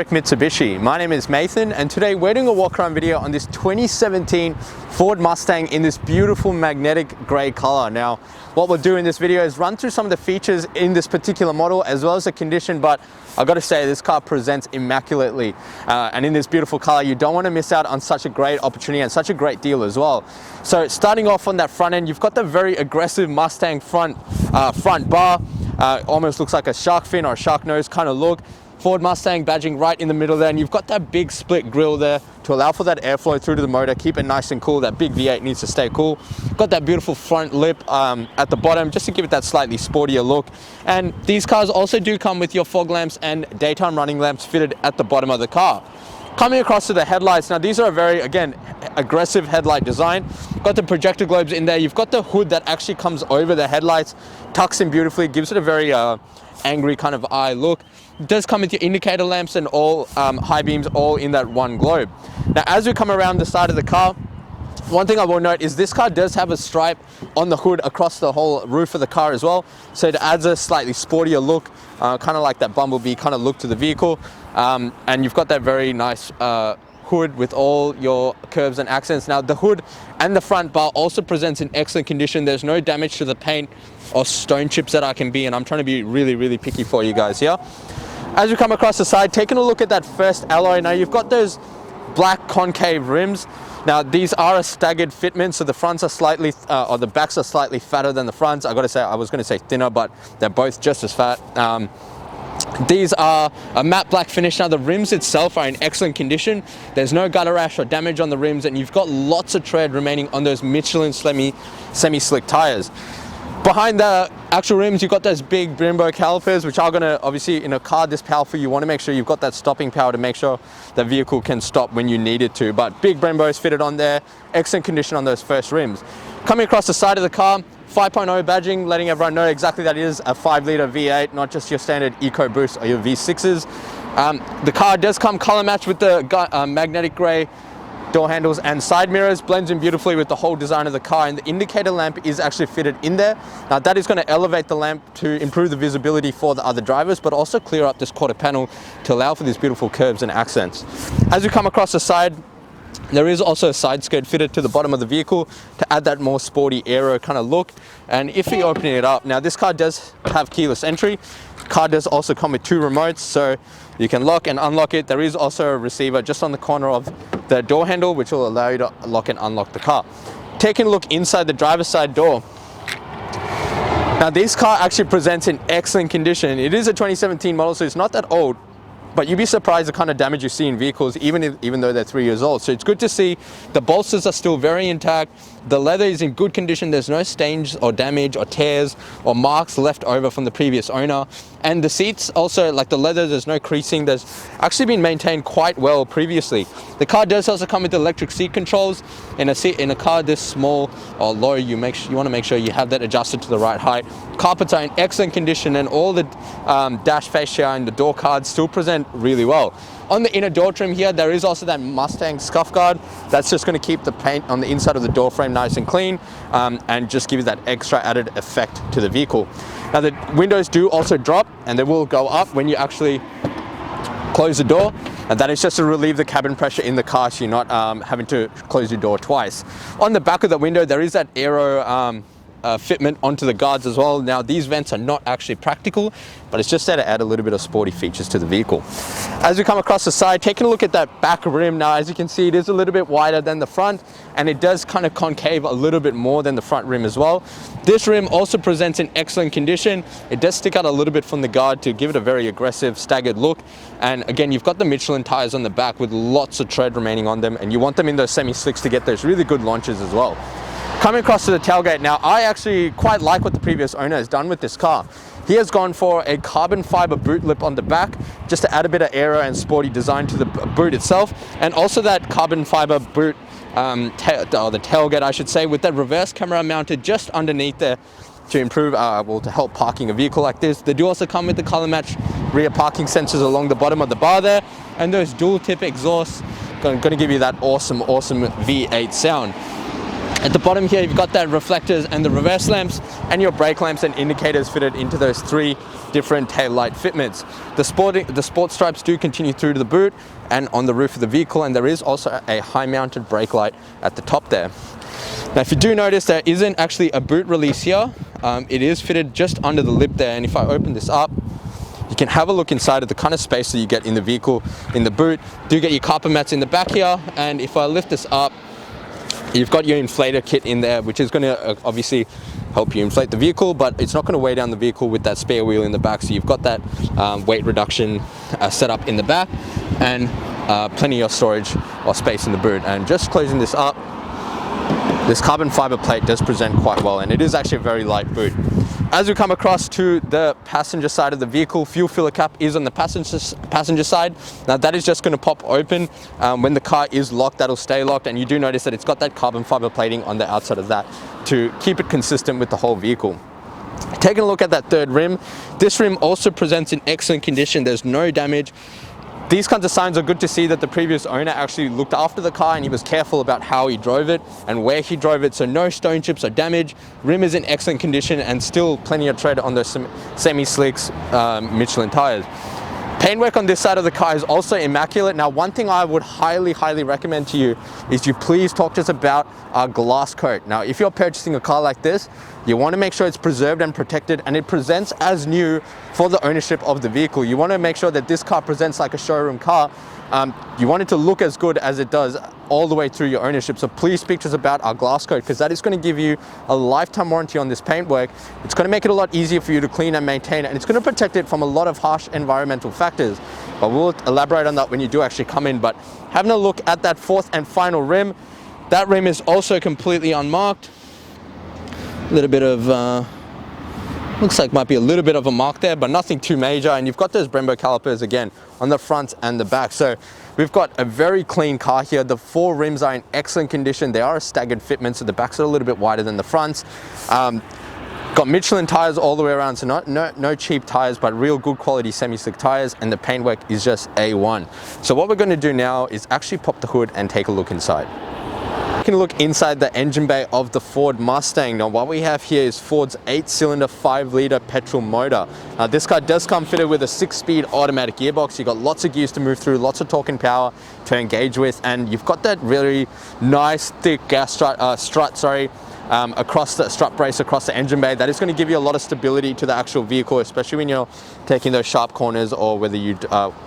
Eric Mitsubishi. My name is Nathan, and today we're doing a walk around video on this 2017 Ford Mustang in this beautiful magnetic gray color. Now, what we'll do in this video is run through some of the features in this particular model as well as the condition, but I've got to say this car presents immaculately. And in this beautiful color, you don't want to miss out on such a great opportunity and such a great deal as well. So starting off on that front end, you've got the very aggressive Mustang front bar. Almost looks like a shark fin or a shark nose kind of look. Ford Mustang badging right in the middle there, and you've got that big split grille there to allow for that airflow through to the motor, keep it nice and cool. That big V8 needs to stay cool. Got that beautiful front lip at the bottom just to give it that slightly sportier look. And these cars also do come with your fog lamps and daytime running lamps fitted at the bottom of the car. Coming across to the headlights, now these are a very, again, aggressive headlight design. Got the projector globes in there. You've got the hood that actually comes over the headlights, tucks in beautifully, gives it a very angry kind of eye look. It does come with your indicator lamps and all high beams all in that one globe. Now, as we come around the side of the car, one thing I will note is this car does have a stripe on the hood across the whole roof of the car as well. So it adds a slightly sportier look, kind of like that bumblebee kind of look to the vehicle. And you've got that very nice hood with all your curves and accents. Now the hood and the front bar also presents in excellent condition. There's no damage to the paint or stone chips that I can be, and I'm trying to be really, really picky for you guys here. As we come across the side, taking a look at that first alloy, now you've got those black concave rims. Now these are a staggered fitment, so the fronts are slightly, or the backs are slightly fatter than the fronts. I was going to say thinner, but they're both just as fat. These are a matte black finish. Now the rims itself are in excellent condition. There's no gutter rash or damage on the rims, and you've got lots of tread remaining on those Michelin semi-slick tires. Behind the actual rims, you've got those big Brembo calipers, which are going to, obviously, in a car this powerful, you want to make sure you've got that stopping power to make sure the vehicle can stop when you need it to. But big Brembos fitted on there, excellent condition on those first rims. Coming across the side of the car, 5.0 badging, letting everyone know exactly that it is a 5-litre V8, not just your standard EcoBoost or your V6s. The car does come color matched with the magnetic grey door handles and side mirrors, blends in beautifully with the whole design of the car, and the indicator lamp is actually fitted in there. Now that is going to elevate the lamp to improve the visibility for the other drivers, but also clear up this quarter panel to allow for these beautiful curves and accents. As we come across the side, there is also a side skirt fitted to the bottom of the vehicle to add that more sporty aero kind of look. And if we open it up, now this car does have keyless entry. The car does also come with 2 remotes, so you can lock and unlock it. There is also a receiver just on the corner of the door handle, which will allow you to lock and unlock the car. Taking a look inside the driver's side door. Now this car actually presents in excellent condition. It is a 2017 model, so it's not that old. But you'd be surprised the kind of damage you see in vehicles, even though they're 3 years old. So it's good to see the bolsters are still very intact. The leather is in good condition. There's no stains or damage or tears or marks left over from the previous owner. And the seats also, like the leather, there's no creasing. There's actually been maintained quite well previously. The car does also come with electric seat controls. In a car this small or low, you want to make sure you have that adjusted to the right height. Carpets are in excellent condition, and all the dash fascia and the door cards still present really well. On the inner door trim here, there is also that Mustang scuff guard. That's just going to keep the paint on the inside of the door frame nice and clean, and just give you that extra added effect to the vehicle. Now the windows do also drop, and they will go up when you actually close the door, and that is just to relieve the cabin pressure in the car, so you're not having to close your door twice. On the back of the window, there is that aero fitment onto the guards as well. Now these vents are not actually practical, but it's just there to add a little bit of sporty features to the vehicle. As we come across the side, taking a look at that back rim, now as you can see, it is a little bit wider than the front, and it does kind of concave a little bit more than the front rim as well. This rim also presents in excellent condition. It does stick out a little bit from the guard to give it a very aggressive staggered look. And again, you've got the Michelin tires on the back with lots of tread remaining on them, and you want them in those semi-slicks to get those really good launches as well. Coming across to the tailgate now, I actually quite like what the previous owner has done with this car. He has gone for a carbon fiber boot lip on the back, just to add a bit of aero and sporty design to the boot itself, and also that carbon fiber boot, the tailgate I should say, with that reverse camera mounted just underneath there to improve, to help parking a vehicle like this. They do also come with the color match rear parking sensors along the bottom of the bar there, and those dual tip exhausts going to give you that awesome V8 sound. At the bottom here, you've got that reflectors and the reverse lamps, and your brake lamps and indicators fitted into those 3 different tail light fitments. The sport stripes do continue through to the boot and on the roof of the vehicle, and there is also a high mounted brake light at the top there. Now if you do notice, there isn't actually a boot release here. It is fitted just under the lip there, and if I open this up, you can have a look inside of the kind of space that you get in the vehicle in the boot. Do get your carpet mats in the back here, and if I lift this up, you've got your inflator kit in there, which is going to obviously help you inflate the vehicle, but it's not going to weigh down the vehicle with that spare wheel in the back. So you've got that weight reduction set up in the back, and plenty of storage or space in the boot. And just closing this up, this carbon fiber plate does present quite well, and it is actually a very light boot. As we come across to the passenger side of the vehicle, fuel filler cap is on the passenger side. Now that is just going to pop open when the car is locked. That'll stay locked, and you do notice that it's got that carbon fiber plating on the outside of that to keep it consistent with the whole vehicle. Taking a look at that third rim, this rim also presents in excellent condition. There's no damage. These kinds of signs are good to see that the previous owner actually looked after the car and he was careful about how he drove it and where he drove it. So no stone chips or damage. Rim is in excellent condition and still plenty of tread on those semi-slicks Michelin tires. Paintwork on this side of the car is also immaculate. Now, one thing I would highly recommend to you is you please talk to us about our glass coat. Now, if you're purchasing a car like this, you want to make sure it's preserved and protected and it presents as new for the ownership of the vehicle. You want to make sure that this car presents like a showroom car. You want it to look as good as it does all the way through your ownership. So please speak to us about our glass coat, because that is going to give you a lifetime warranty on this paintwork. It's going to make it a lot easier for you to clean and maintain, and it's going to protect it from a lot of harsh environmental factors. But we'll elaborate on that when you do actually come in. But having a look at that fourth and final rim, that rim is also completely unmarked. A little bit of looks like might be a little bit of a mark there, but nothing too major. And you've got those Brembo calipers again on the front and the back. So we've got a very clean car here. The four rims are in excellent condition. They are a staggered fitment, so the backs are a little bit wider than the fronts. Got Michelin tires all the way around, so no cheap tires, but real good quality semi-slick tires, and the paintwork is just A1. So what we're going to do now is actually pop the hood and take a look inside. You can look inside the engine bay of the Ford Mustang. Now what we have here is Ford's 8-cylinder 5-litre petrol motor. Now this car does come fitted with a 6-speed automatic gearbox. You've got lots of gears to move through, lots of torque and power to engage with, and you've got that really nice thick gas strut across the strut brace across the engine bay. That is going to give you a lot of stability to the actual vehicle, especially when you're taking those sharp corners, or whether you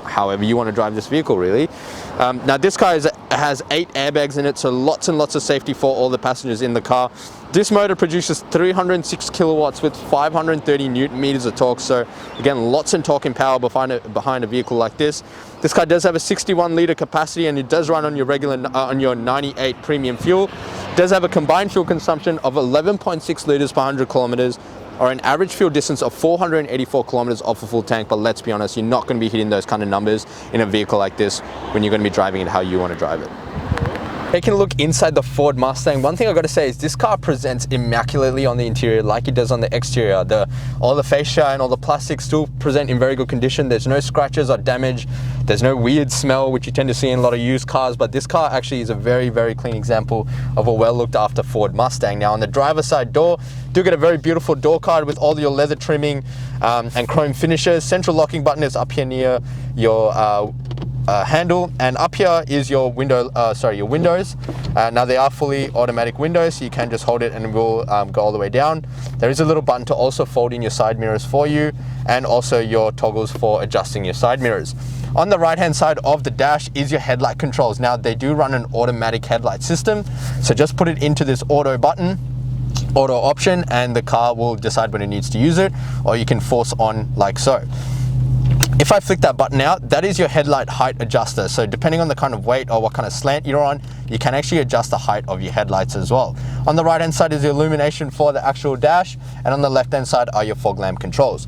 however you want to drive this vehicle really. Now this car has 8 airbags in it, so lots and lots of safety for all the passengers in the car. This motor produces 306 kilowatts with 530 newton meters of torque. So again, lots of torque and power behind a vehicle like this. This car does have a 61-litre capacity, and it does run on your regular on your 98 premium fuel. It does have a combined fuel consumption of 11.6 litres per 100 kilometers, or an average fuel distance of 484 kilometers off a full tank. But let's be honest, you're not going to be hitting those kind of numbers in a vehicle like this when you're going to be driving it how you want to drive it. Taking a look inside the Ford Mustang, one thing I've got to say is this car presents immaculately on the interior like it does on the exterior. All the fascia and all the plastics still present in very good condition. There's no scratches or damage. There's no weird smell, which you tend to see in a lot of used cars, but this car actually is a very clean example of a well looked after Ford Mustang. Now on the driver's side door, do get a very beautiful door card with all your leather trimming and chrome finishes. Central locking button is up here near your handle, and up here is your your windows. Now they are fully automatic windows, so you can just hold it and it will go all the way down. There is a little button to also fold in your side mirrors for you, and also your toggles for adjusting your side mirrors. On the right hand side of the dash is your headlight controls. Now they do run an automatic headlight system, so just put it into this auto option, and the car will decide when it needs to use it, or you can force on like so. If I flick that button out, that is your headlight height adjuster. So depending on the kind of weight or what kind of slant you're on, you can actually adjust the height of your headlights as well. On the right hand side is the illumination for the actual dash, and on the left hand side are your fog lamp controls.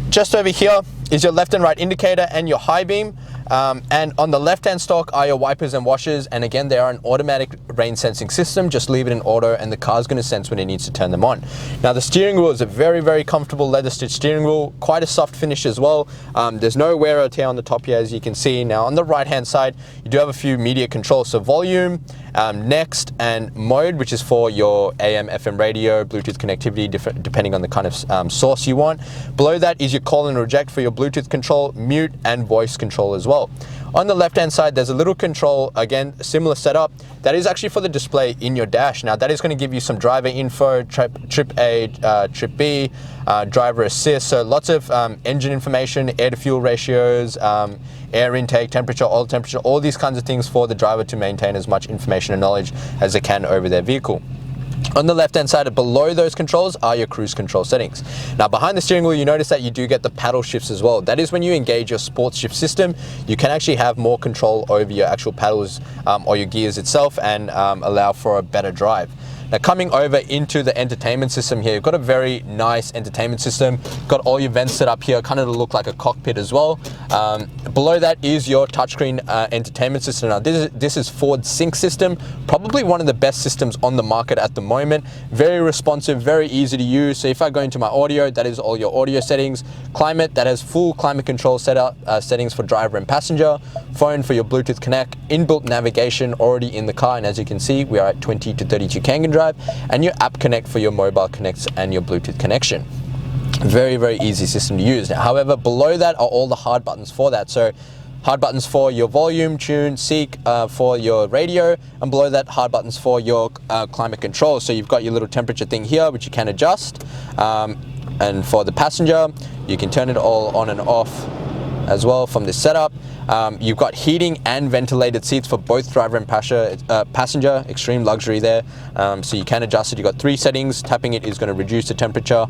Just over here is your left and right indicator and your high beam. And on the left hand stalk are your wipers and washers, and again they are an automatic rain sensing system. Just leave it in auto and the car's going to sense when it needs to turn them on. Now the steering wheel is a very comfortable leather stitched steering wheel, quite a soft finish as well. There's no wear or tear on the top here, as you can see. Now on the right hand side you do have a few media controls, so volume Next, and mode, which is for your AM, FM radio, Bluetooth connectivity, depending on the kind of source you want. Below that is your call and reject for your Bluetooth control, mute, and voice control as well. On the left-hand side, there's a little control, again, similar setup. That is actually for the display in your dash. Now, that is going to give you some driver info, trip A, trip B, driver assist. So lots of engine information, air to fuel ratios, air intake, temperature, oil temperature, all these kinds of things for the driver to maintain as much information and knowledge as they can over their vehicle. On the left-hand side, below those controls are your cruise control settings. Now, behind the steering wheel, you notice that you do get the paddle shifts as well. That is when you engage your sports shift system. You can actually have more control over your actual paddles or your gears itself and allow for a better drive. Now, coming over into the entertainment system here, you've got a very nice entertainment system. Got all your vents set up here, kind of look like a cockpit as well. Below that is your touchscreen entertainment system. Now, this is Ford Sync system, probably one of the best systems on the market at the moment. Very responsive, very easy to use. So if I go into my audio, that is all your audio settings. Climate, that has full climate control settings for driver and passenger. Phone for your Bluetooth Connect. Inbuilt navigation already in the car, and as you can see, we are at 20 to 32 Kangen drive. And your app connect for your mobile connects and your Bluetooth connection. Very, very easy system to use. Now, however, below that are all the hard buttons for that. So hard buttons for your volume, tune, seek, for your radio, and below that hard buttons for your climate control. So you've got your little temperature thing here, which you can adjust. And for the passenger, you can turn it all on and off as well from this setup. You've got heating and ventilated seats for both driver and passenger, extreme luxury there. So you can adjust it. You've got 3 settings. Tapping it is going to reduce the temperature.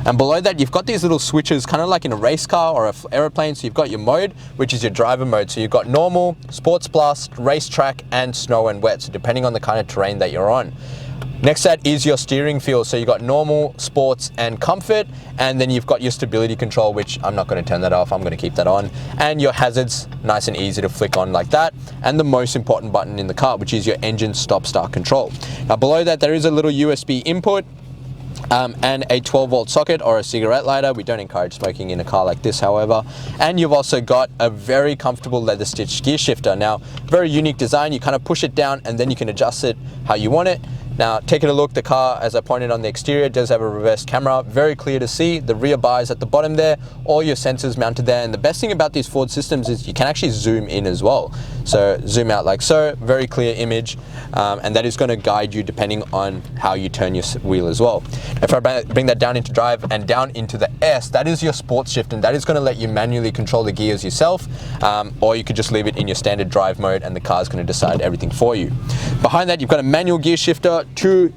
And below that, you've got these little switches, kind of like in a race car or an aeroplane. So you've got your mode, which is your driver mode. So you've got normal, sports plus, racetrack, and snow and wet. So depending on the kind of terrain that you're on. Next set is your steering feel. So you've got normal, sports, and comfort. And then you've got your stability control, which I'm not going to turn that off. I'm going to keep that on. And your hazards, nice and easy to flick on like that. And the most important button in the car, which is your engine stop-start control. Now below that, there is a little USB input. And a 12-volt socket or a cigarette lighter. We don't encourage smoking in a car like this, however. And you've also got a very comfortable leather stitched gear shifter. Now, very unique design. You kind of push it down and then you can adjust it how you want it. Now, taking a look, the car, as I pointed on the exterior, does have a reverse camera. Very clear to see. The rear bar is at the bottom there. All your sensors mounted there. And the best thing about these Ford systems is you can actually zoom in as well. So zoom out like so, very clear image. And that is going to guide you depending on how you turn your wheel as well. If I bring that down into drive and down into the S, that is your sports shift, and that is going to let you manually control the gears yourself, or you could just leave it in your standard drive mode and the car is going to decide everything for you. Behind that, you've got a manual gear shifter, 2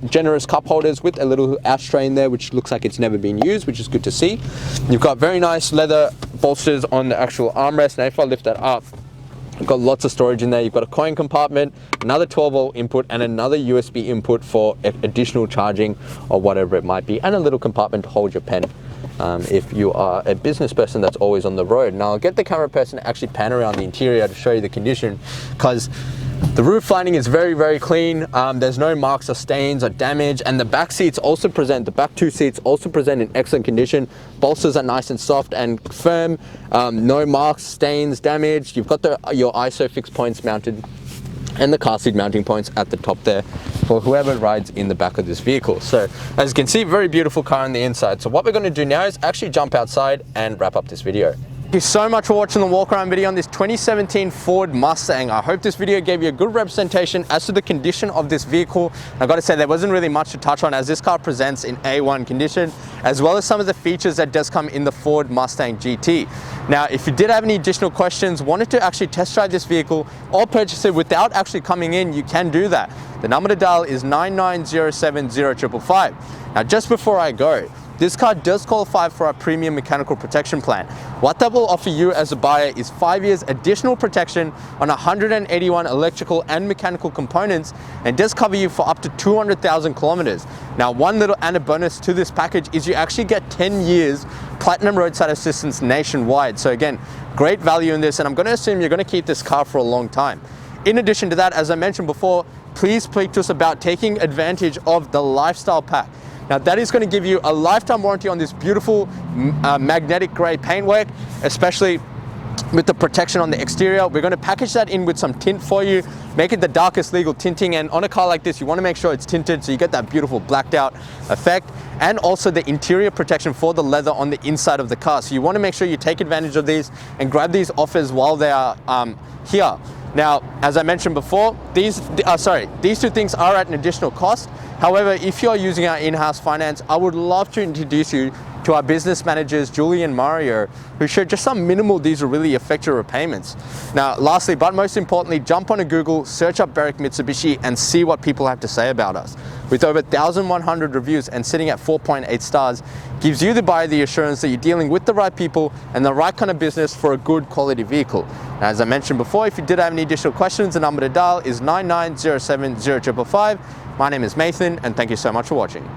generous cup holders with a little ashtray in there, which looks like it's never been used, which is good to see. You've got very nice leather bolsters on the actual armrest. Now if I lift that up, you've got lots of storage in there. You've got a coin compartment, another 12-volt input, and another USB input for additional charging or whatever it might be, and a little compartment to hold your pen if you are a business person that's always on the road. Now I'll get the camera person to actually pan around the interior to show you the condition, because the roof lining is very, very clean. There's no marks or stains or damage, and the back seats also present, the back 2 seats also present in excellent condition. Bolsters are nice and soft and firm. No marks, stains, damage. You've got your ISO fixed points mounted and the car seat mounting points at the top there for whoever rides in the back of this vehicle. So as you can see, very beautiful car on the inside. So what we're going to do now is actually jump outside and wrap up this video. Thank you so much for watching the walk around video on this 2017 Ford Mustang. I hope this video gave you a good representation as to the condition of this vehicle. I've got to say there wasn't really much to touch on, as this car presents in A1 condition, as well as some of the features that does come in the Ford Mustang GT. Now, if you did have any additional questions, wanted to actually test drive this vehicle or purchase it without actually coming in, you can do that. The number to dial is 99070555. Now, just before I go, this car does qualify for our premium mechanical protection plan. What that will offer you as a buyer is 5 years additional protection on 181 electrical and mechanical components, and does cover you for up to 200,000 kilometers. Now, one little added bonus to this package is you actually get 10 years platinum roadside assistance nationwide. So again, great value in this, and I'm going to assume you're going to keep this car for a long time. In addition to that, as I mentioned before, please speak to us about taking advantage of the lifestyle pack. Now that is going to give you a lifetime warranty on this beautiful magnetic grey paintwork, especially with the protection on the exterior. We're going to package that in with some tint for you, make it the darkest legal tinting. And on a car like this, you want to make sure it's tinted so you get that beautiful blacked out effect, and also the interior protection for the leather on the inside of the car. So you want to make sure you take advantage of these and grab these offers while they are here. Now, as I mentioned before, these two things are at an additional cost. However, if you're using our in-house finance, I would love to introduce you to our business managers, Julie and Mario, who show just how minimal these will really affect your repayments. Now, lastly, but most importantly, jump on a Google, search up Berwick Mitsubishi and see what people have to say about us. With over 1,100 reviews and sitting at 4.8 stars, gives you the buyer the assurance that you're dealing with the right people and the right kind of business for a good quality vehicle. Now, as I mentioned before, if you did have any additional questions, the number to dial is 99070555. My name is Nathan, and thank you so much for watching.